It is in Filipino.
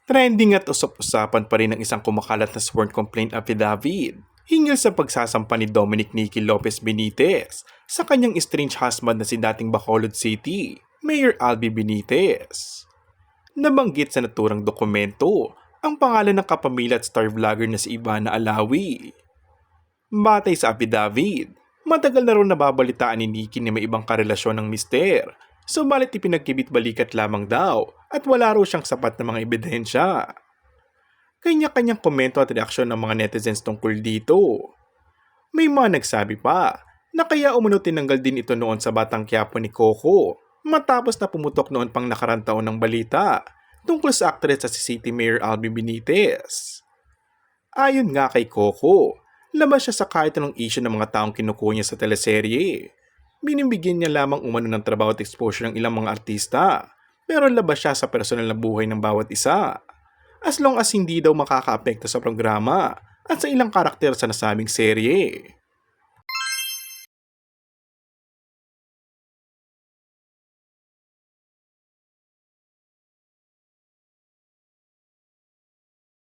Trending at usap-usapan pa rin ang isang kumakalat na sworn complaint affidavit hinggil sa pagsasampa ni Dominic Nicky Lopez Benitez sa kanyang estranged husband na si dating Bacolod City, Mayor Albi Benitez. Nabanggit sa naturang dokumento ang pangalan ng kapamilya at star vlogger na si Ivana Alawi. Batay sa affidavit, matagal na rin nababalitaan ni Nicky na may ibang karelasyon ng mister, subalit ipinagkibit-balikat lamang daw at wala raw siyang sapat na mga ebidensya. Kanya-kanyang komento at reaksyon ng mga netizens tungkol dito. May mga nagsabi pa na kaya umano tinanggal din ito noon sa Batang Quiapo ni Coco matapos na pumutok noon pang nakarang taon ng balita tungkol sa aktres sa si City Mayor Albi Benitez. Ayon nga kay Coco, labas siya sa kahit anong issue ng mga taong kinukuha niya sa teleserye. Binibigyan niya lamang umano ng trabaho at exposure ng ilang mga artista, pero labas siya sa personal na buhay ng bawat isa. As long as hindi daw makakaapekto sa programa at sa ilang karakter sa nasabing serye.